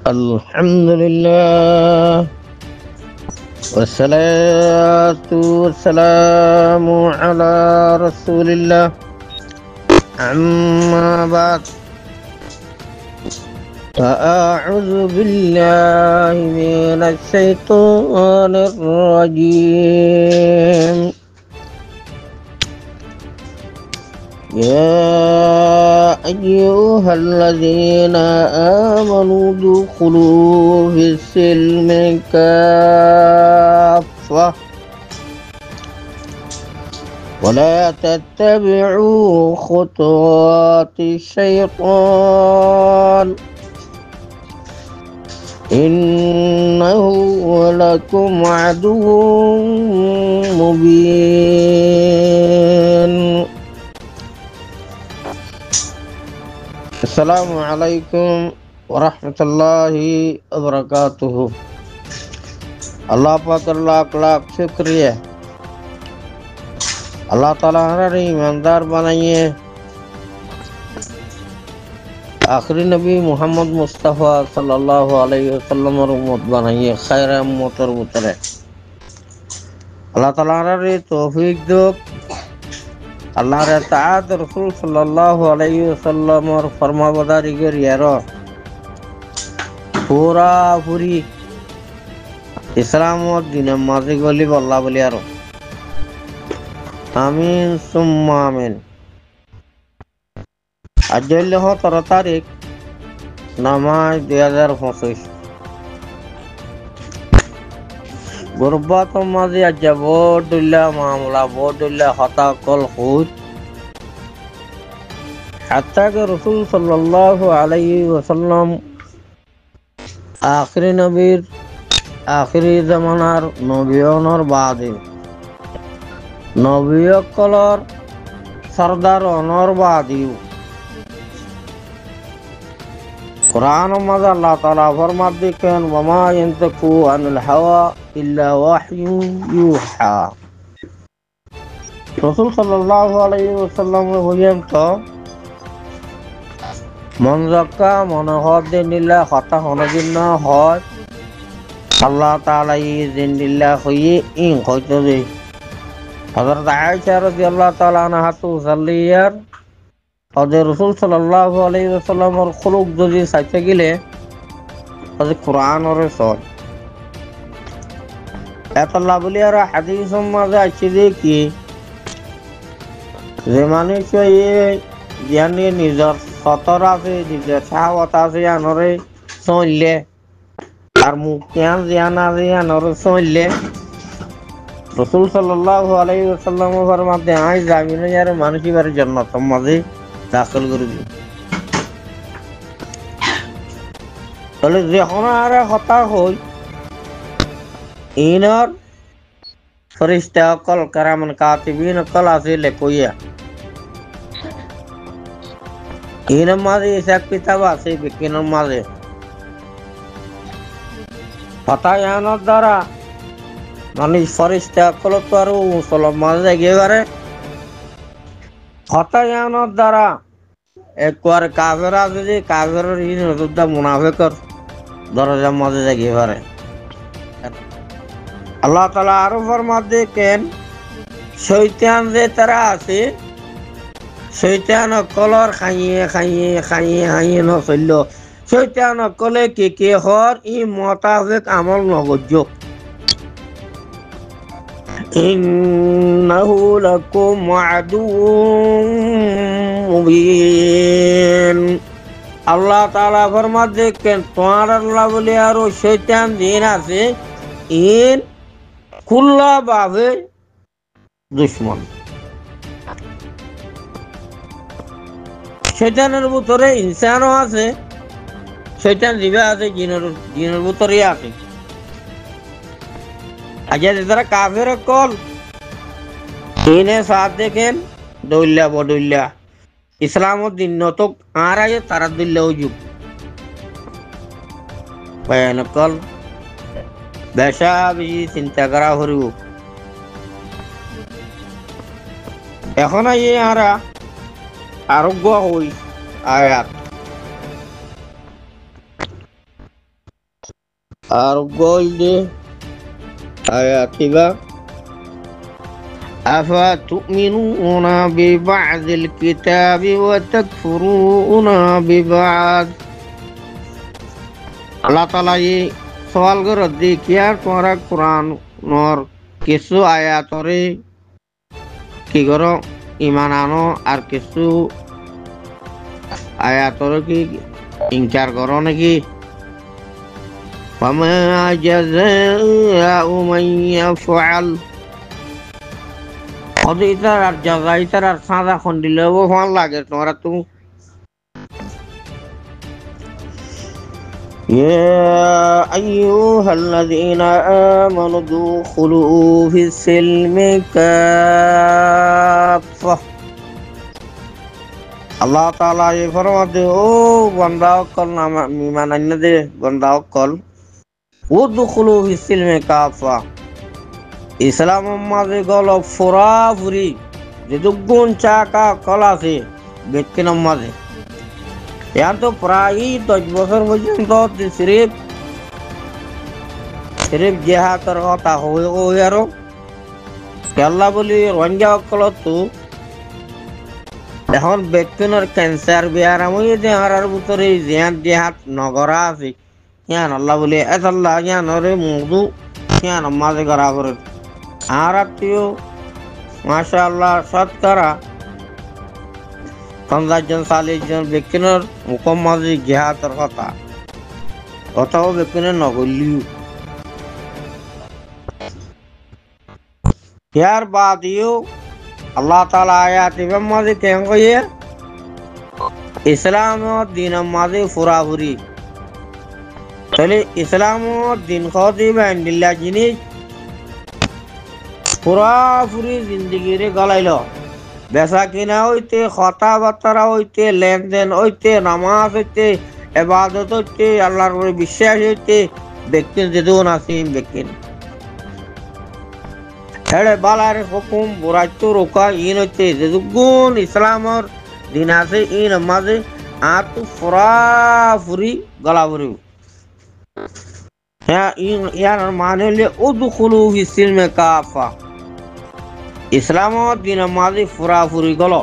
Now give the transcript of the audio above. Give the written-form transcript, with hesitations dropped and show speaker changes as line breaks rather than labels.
الحمد لله والصلاة والسلام على رسول الله. أما بعد، فأعوذ بالله من الشيطان الرجيم. يا أيها الذين آمنوا ادخلوا في السلم كافة ولا تتبعوا خطوات الشيطان إنه لكم عدو مبين. السلام عليكم ورحمة الله وبركاته. अल्लाह पाक लाख लाख शुक्रिया। अल्लाह ताला हमारे ईमानदार बनाइए। आखिरी नबी मोहम्मद मुस्तफ़ा सल्लल्लाहु अलैहि वसल्लम और उम्मत बनाइए, खैर उम्मत और उतरे। अल्लाह ताला हमारे तौफीक दो। अल्लाह रे ताअत रसूल सल्लल्लाहु अलैहि वसल्लम और फरमाबरदारी कर यारो पूरा पूरी इस्लाम और दिन माजी गली बल्ला बोली यारो आमीन सुम्मा आमीन। आज हो 13 तारीख नामाज 2025 गुरबात माजी आज बोडुल्ला मामला बोडुल्ला हता कल खुद हत्ता के रसूल सल्लल्लाहु अलैहि वसल्लम आखिरी नबीर आखिरी जमानार नबियनर बादे नबियकलर सरदार अनर बादियो कुरान मज़ा अल्लाह ताला फरमाते हैं वमा यंतकु अनिल हवा इल्ला वह्यु यूहा। रसूल सल्लल्लाहु अलैहि वसल्लम हुयम तो मन जक्का मन हद निल्ला खता हनजिन्ना হয় আল্লাহ তাআলা ইজিনিল্লাহ হয়ে ইন হয়তো যে হযরত আয়েশা রাদিয়াল্লাহু তাআলা আনহা তো সাল্লিয়ার হযরত রাসূল সাল্লাল্লাহু আলাইহি ওয়াসাল্লামের খুলুক যদি চাইতে গেলে হযরত কুরআনের সর আল্লাহ বলি আর হাদিসের মাঝে আছে যে কি যে মানুষ জানি নিজের সতর আছে নিজের শাহওয়াত আছে আনরে চললে আর মুখিয়ান জিয়ান আছে আনরে চললে রাসূল সাল্লাল্লাহু আলাইহি ওয়াসাল্লাম ফরমাতে আই যাবি না यार মানুষই বারে জান্নাতের মাঝে দাখিল করবি। তাহলে যখন আর হতা হই ইনার ফেরেশতা অকল কারামান কাতিবিন অকল আছে লেখইয়া ইনার মাঝে হিসাব কিতাব আছে বিজ্ঞানের মাঝে হতায়ানোর দ্বারা মানে ফেরেশতা অকল তো আর মুসলমান মাঝে একেবারে হতায়ানোর দ্বারা একবার কাফের আছে যে কাফেরের ইনদা মুনাফিকর দরজার মাঝে একেবারে আল্লাহ তাআলা আরো ফরমাতে কেন শয়তান যে তারা আছে শয়তান কলর খাইয়ে খাইয়ে খাইয়ে খাইয়ে ন চলল শয়তান কলে কে হর ই মোতাবেক আমল নগজ্য ইন্নাহু লাকুম আদুউম মুবিন। আল্লাহ তাআলা ফরমাতে কেন তোমার আল্লাহ বলে আর শয়তান দিন আছে ইন খুল্লা ভাবে দুশ্মন। শয়তানের ভিতরে ইনসানও আছে শয়তান জিবে আছে জিনের ভিতরে আছে। আজ যারা কাফের কল ইনে সাথ দেখেন দৌল্লা বদৌল্লা ইসলামত দিন নতক আর আগে তারা দৌল্লা যুগ বয়ান কল বেশা বেশি চিন্তা করা হরিব এখন আরা আরোগ্য হই আয়াত আর গইলে আয়াতিবা أفتؤمنون ببعض الكتاب وتكفرون ببعض আল্লাহ তাআলা এই সওয়াল করে দেখিয়া তোমরা কোরআন নর কিছু আয়াতরে কি করো ইমান আনো আর কিছু আয়াতরে কি ইনকার করো নাকি فما جزاء من يفعل অদে ইতার আর জায়গা ইতার আর সাদা খন দিলেও ভালো লাগে তোমরা তো يا أيها الذين آمنوا ادخلوا في السلم كافة الله تعالى فرماتے او بندہ کل نام ایمان انہ دے بندہ کل ادخلوا في السلم كافة ইসলাম মাঝে গল ফুরাফুরি যে দুগুণ চাকা কলা আছে ব্যক্তির মাঝে এখন তো প্রায় 10 বছর পর্যন্ত সিরিফ জেহাদের কথা হয়ে আরো আল্লাহ বলি রঞ্জা অকল তো এখন ব্যক্তির ক্যান্সার বিহারাম হয়ে দেহার ভিতরে জেহাদ নগরা আছে ইয়ান আল্লাহ বলি এত আল্লাহ ইয়ানরে মধু ইয়ান মাঝে করা করে আর আত্মীয় মাশাআল্লাহ শতকরা 50 জন 40 জন ব্যক্তির মুকম্মল জিহাদের কথা কথাও ব্যক্তির নগলিও ইয়ার বাদিও আল্লাহ তাআলা আয়াত মাঝে কেন কইয়ে ইসলাম ও দ্বীন মাঝে ফুরাফুরি তাহলে ইসলাম ও দ্বীন খাদি বান্দিল্লাহ জিনিস পুরাপুরি জিন্দগিরে গলাইল বেচা কিনা হইতে কথাবার্তা হইতে লেনদেন হইতে নামাজ হইতে ইবাদত হইতে আল্লাহর উপরে বিশ্বাস হইতে ব্যক্তির যেদুন আছে ব্যক্তির হেড়ে বালার হুকুম বুরাইত রোকা ইন হইতে যেদুগুণ ইসলামর দিন আছে ইন মাঝে আত পুরাপুরি গলাবরি হ্যাঁ ইয়ার মানে হলে উদখুলু ফিস সিলমে কাফা ইসলাম দিন মাঝে ফুরাফুরি গল